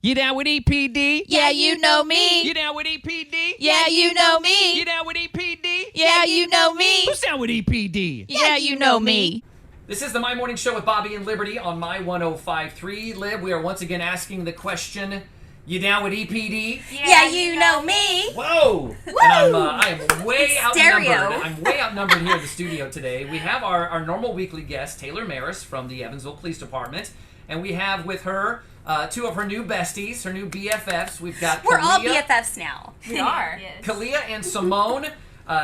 You down with EPD? Yeah, you know me. You down with EPD? Yeah, you know me. You down with EPD? Yeah, you know me. Who's down with EPD? Yeah, you know me. This is the My Morning Show with Bobby and Liberty on My 105.3. Lib, we are once again asking the question, you down with EPD? Yeah, you know me. Whoa! Woo! And I am way outnumbered. Stereo. I'm way outnumbered here in the studio today. We have our normal weekly guest, Taylor Maris from the Evansville Police Department. And we have with her two of her new besties, her new BFFs. We've got We're all Kalia- BFFs now. We are. Yes. Kalia and Simone,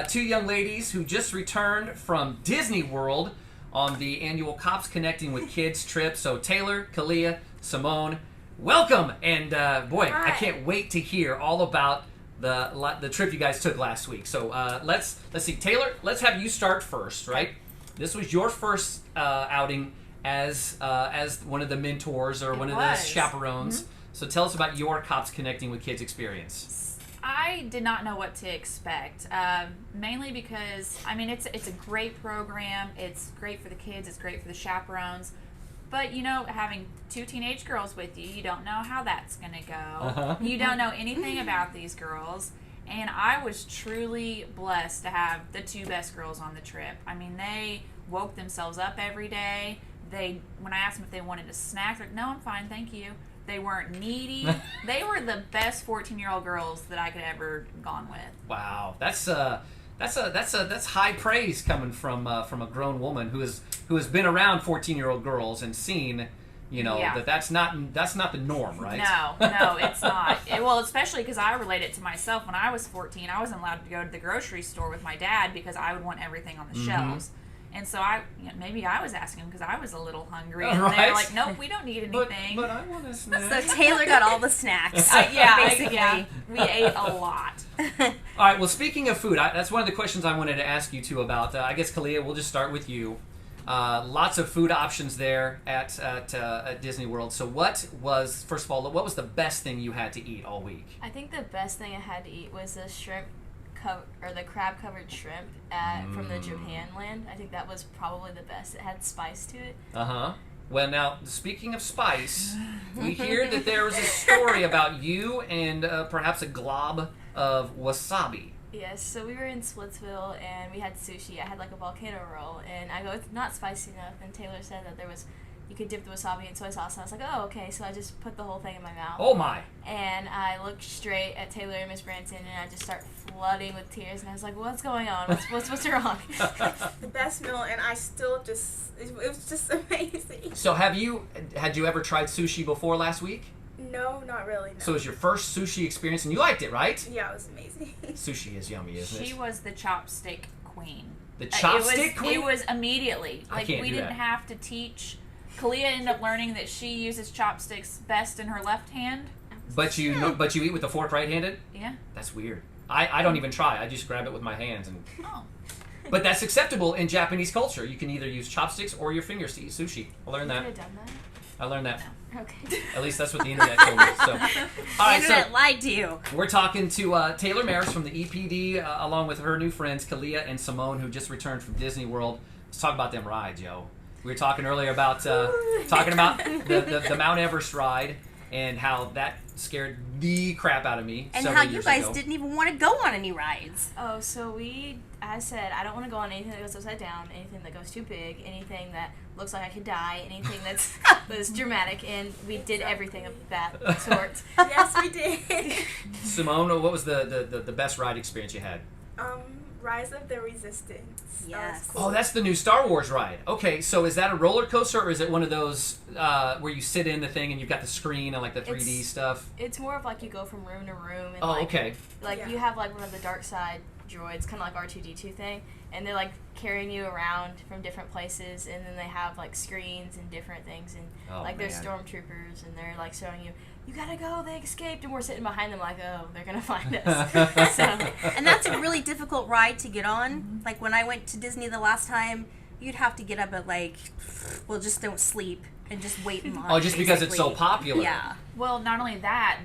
two young ladies who just returned from Disney World on the annual Cops Connecting with Kids trip. So Taylor, Kalia, Simone, welcome! And boy, I can't wait to hear all about the trip you guys took last week. So let's see, Taylor. Let's have you start first, right? This was your first outing as one of the mentors or one of the chaperones. Mm-hmm. So tell us about your Cops Connecting with Kids experience. I did not know what to expect, mainly because, I mean, it's a great program. It's great for the kids. It's great for the chaperones. But, you know, having two teenage girls with you, you don't know how that's going to go. Uh-huh. You don't know anything about these girls. And I was truly blessed to have the two best girls on the trip. I mean, they woke themselves up every day. When I asked them if they wanted a snack, they're like, no, I'm fine, thank you. They weren't needy. They were the best 14-year-old girls that I could ever gone with. Wow, that's high praise coming from a grown woman who has been around 14-year-old girls and seen, you know, that's not the norm, right? No, it's not. Well, especially because I relate it to myself. When I was 14, I wasn't allowed to go to the grocery store with my dad because I would want everything on the shelves. And so maybe I was asking because I was a little hungry, and they were like, "Nope, we don't need anything." But I want a snack. So Taylor got all the snacks. Basically, we ate a lot. All right. Well, speaking of food, that's one of the questions I wanted to ask you two about. I guess Kalia, we'll just start with you. Lots of food options there at Disney World. So, first of all, what was the best thing you had to eat all week? I think the best thing I had to eat was the the crab covered shrimp from the Japan land. I think that was probably the best. It had spice to it. Well, now, speaking of spice, we hear that there was a story about you and perhaps a glob of wasabi. Yes, so we were in Splitsville and we had sushi. I had like a volcano roll and I go, it's not spicy enough, and Taylor said that you could dip the wasabi in soy sauce, and I was like, oh, okay, so I just put the whole thing in my mouth. Oh my. And I looked straight at Taylor and Miss Branson, and I just start flooding with tears, and I was like, what's going on? What's wrong? The best meal, and I still it was just amazing. So had you ever tried sushi before last week? No, not really, no. So it was your first sushi experience, and you liked it, right? Yeah, it was amazing. Sushi is yummy, isn't it? She was the chopstick queen. The chopstick queen? It was immediately. I can't we do didn't that. have to teach. Kalia ended up learning that she uses chopsticks best in her left hand. But you eat with the fork right-handed? Yeah. That's weird. I don't even try. I just grab it with my hands. Oh. But that's acceptable in Japanese culture. You can either use chopsticks or your fingers to eat sushi. I learned that. You could have done I learned that. that? Okay. At least that's what the internet told me. So, all right, Internet lied to you. We're talking to Taylor Maris from the EPD, along with her new friends Kalia and Simone, who just returned from Disney World. Let's talk about them rides, yo. We were talking earlier about the Mount Everest ride and how that scared the crap out of me. And how you guys didn't even want to go on any rides. Oh, so I said, I don't want to go on anything that goes upside down, anything that goes too big, anything that looks like I could die, anything that's dramatic, and we did everything of that sort. Yes, we did. Simone, what was the best ride experience you had? Rise of the Resistance. Yes. Cool. Oh, that's the new Star Wars ride. Okay, so is that a roller coaster, or is it one of those where you sit in the thing and you've got the screen and like the 3D stuff? It's more of like you go from room to room. And okay. You have like one of the dark side droids, kind of like R2-D2 thing, and they're like carrying you around from different places, and then they have like screens and different things, and there's stormtroopers, and they're like showing you, you gotta go, they escaped, and we're sitting behind them like, oh, they're gonna find us. And that's a really difficult ride to get on. Like when I went to Disney the last time, you'd have to get up at just don't sleep and just wait in line. Oh, just because it's so popular. Yeah. Well, not only that,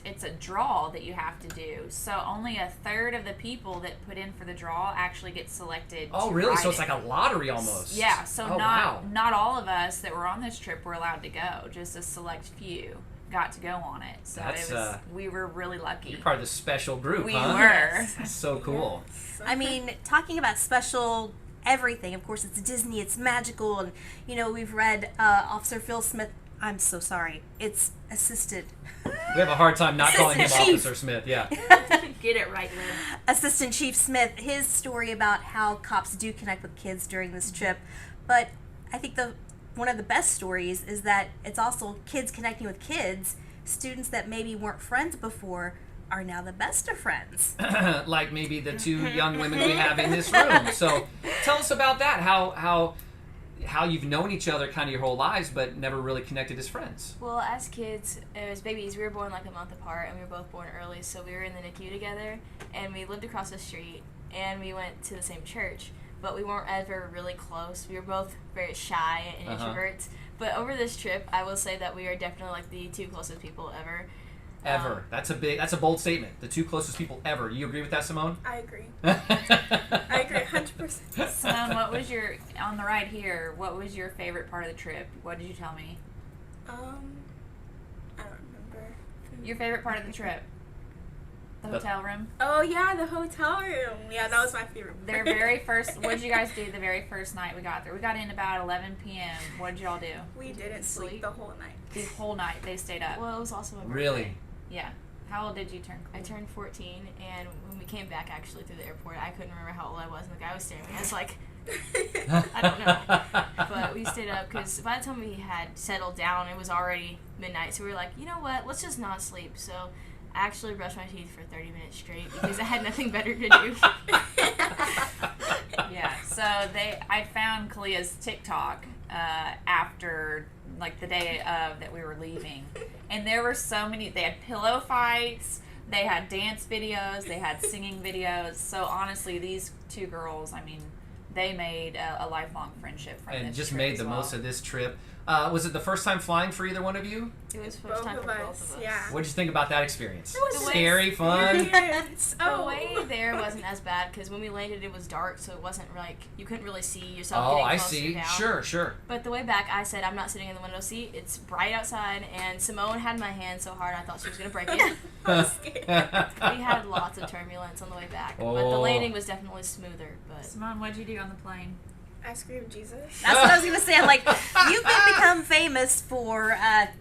it's a draw that you have to do. So only a third of the people that put in for the draw actually get selected. Oh, to really? ride So it's it. like a lottery almost. Yeah. So not not all of us that were on this trip were allowed to go. Just a select few got to go on it. So we were really lucky. You're part of the special group, We huh? were. That's so cool. I mean, talking about special everything, of course, it's Disney, it's magical, and, you know, we've read Officer Phil Smith. I'm so sorry. It's assisted. We have a hard time not calling him Assistant Chief. Officer Smith, yeah. Get it right, Lynn. Assistant Chief Smith, his story about how cops do connect with kids during this trip. But I think one of the best stories is that it's also kids connecting with kids. Students that maybe weren't friends before are now the best of friends. Like maybe the two young women we have in this room. So tell us about that. How you've known each other kind of your whole lives, but never really connected as friends. Well, as kids, as babies, we were born like a month apart, and we were both born early, so we were in the NICU together, and we lived across the street, and we went to the same church, but we weren't ever really close. We were both very shy and introverts, but over this trip, I will say that we are definitely like the two closest people ever. Ever. That's a bold statement. The two closest people ever. You agree with that, Simone? I agree. I agree 100%. Simone, on the ride here, what was your favorite part of the trip? What did you tell me? I don't remember. Your favorite part of the trip? The hotel room? Oh, yeah, the hotel room. Yeah, that was my favorite part. Their very first, what did you guys do the very first night we got there? We got in about 11 p.m. What did y'all do? We didn't sleep the whole night. The whole night they stayed up. Well, it was also my birthday. Really? Yeah. How old did you turn? I turned 14, and when we came back actually through the airport, I couldn't remember how old I was, and the guy was staring at me. I was like, I don't know. But we stayed up because by the time we had settled down, it was already midnight. So we were like, you know what? Let's just not sleep. So I actually brushed my teeth for 30 minutes straight because I had nothing better to do. Yeah. So I found Kalia's TikTok after like the day of that we were leaving, and there were so many. They had pillow fights, they had dance videos, they had singing videos. So honestly, these two girls, I mean, they made a lifelong friendship from And this just trip made as the well. most of this trip. Was it the first time flying for either one of you? It was first Both time of for both us, of us. yeah. What did you think about that experience? It was Scary, fun? Yes. The way there wasn't as bad because when we landed it was dark, so it wasn't like you couldn't really see yourself Oh, getting I closer see. down. Sure. But the way back, I said I'm not sitting in the window seat. It's bright outside, and Simone had my hand so hard I thought she was gonna break it. I was scared. We had lots of turbulence on the way back, but the Oh. landing was definitely smoother. But Simone, what'd you do on the plane? I screamed Jesus. That's what I was going to say. I'm like, you've become famous for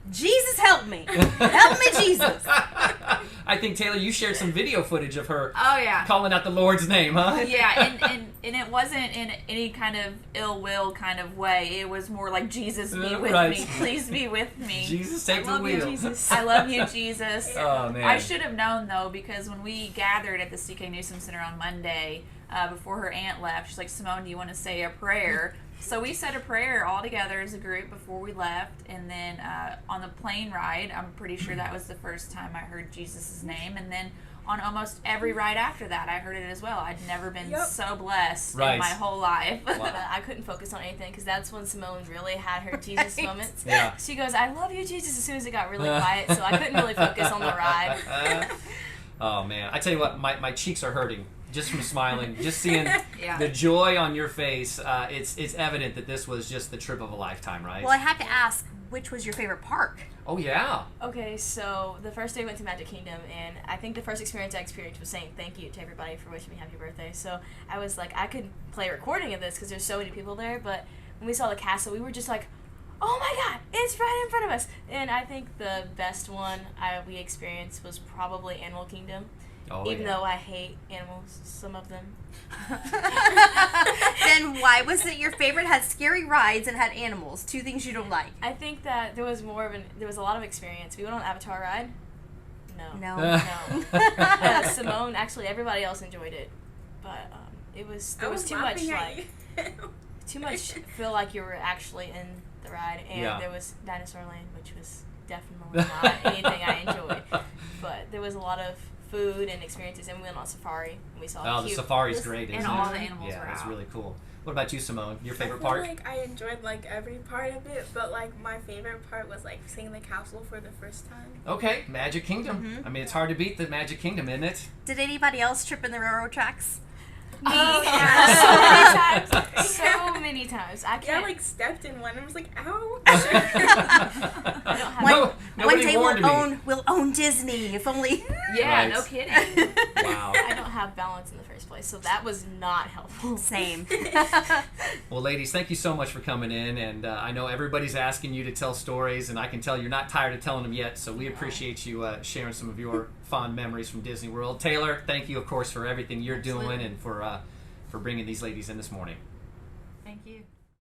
Jesus help me. Help me, Jesus. I think, Taylor, you shared some video footage of her Oh yeah. calling out the Lord's name, huh? Yeah, and it wasn't in any kind of ill will kind of way. It was more like, Jesus, be with Right. me. Please be with me. Jesus, take the love you, wheel. Jesus. I love you, Jesus. Oh, man. I should have known, though, because when we gathered at the CK Newsom Center on Monday, before her aunt left, she's like, Simone, do you want to say a prayer? So we said a prayer all together as a group before we left, and then on the plane ride, I'm pretty sure that was the first time I heard Jesus' name, and then on almost every ride after that, I heard it as well. I'd never been so blessed Right. in my whole life. Wow. But I couldn't focus on anything because that's when Simone really had her Jesus moments. Yeah. She goes, I love you, Jesus, as soon as it got really quiet, so I couldn't really focus on the ride. Oh, man. I tell you what, my cheeks are hurting just from smiling. Just seeing Yeah. the joy on your face. It's evident that this was just the trip of a lifetime, right? Well, I have to ask, which was your favorite park? Oh, yeah. Okay, so the first day we went to Magic Kingdom, and I think the first experience I experienced was saying thank you to everybody for wishing me happy birthday. So I was like, I could play a recording of this because there's so many people there, but when we saw the castle, we were just like, oh my god, it's right in front of us. And I think the best one we experienced was probably Animal Kingdom. Oh, Even yeah. though I hate animals, some of them. Then why was it your favorite? Had scary rides and had animals. Two things you don't like. I think that there was a lot of experience. We went on the Avatar ride. No. No. Simone, actually, everybody else enjoyed it, but there was too much laughing at like you. too much feel like you were actually in the ride, and Yeah. there was Dinosaur Land, which was definitely not anything I enjoyed. But there was a lot of food and experiences, and we went on safari. And we saw Oh, the safari's great, isn't And it? all the animals Yeah, were that's out. really cool. What about you, Simone? Your I favorite feel part? like I enjoyed like every part of it, but like my favorite part was like seeing the castle for the first time. Okay, Magic Kingdom. Mhm. I mean, it's hard to beat the Magic Kingdom, isn't it? Did anybody else trip in the railroad tracks? so many times. So many many times. I Yeah, I can't. like stepped in one and was like, ow. I don't have. No, One nobody day warned me. we'll own Disney, if only. Yeah, Right. no kidding. Wow. I don't have balance in the first place, so that was not helpful. Same. Well, ladies, thank you so much for coming in, and I know everybody's asking you to tell stories, and I can tell you're not tired of telling them yet, so we appreciate you sharing some of your fond memories from Disney World. Taylor, thank you, of course, for everything you're doing and for bringing these ladies in this morning. Thank you.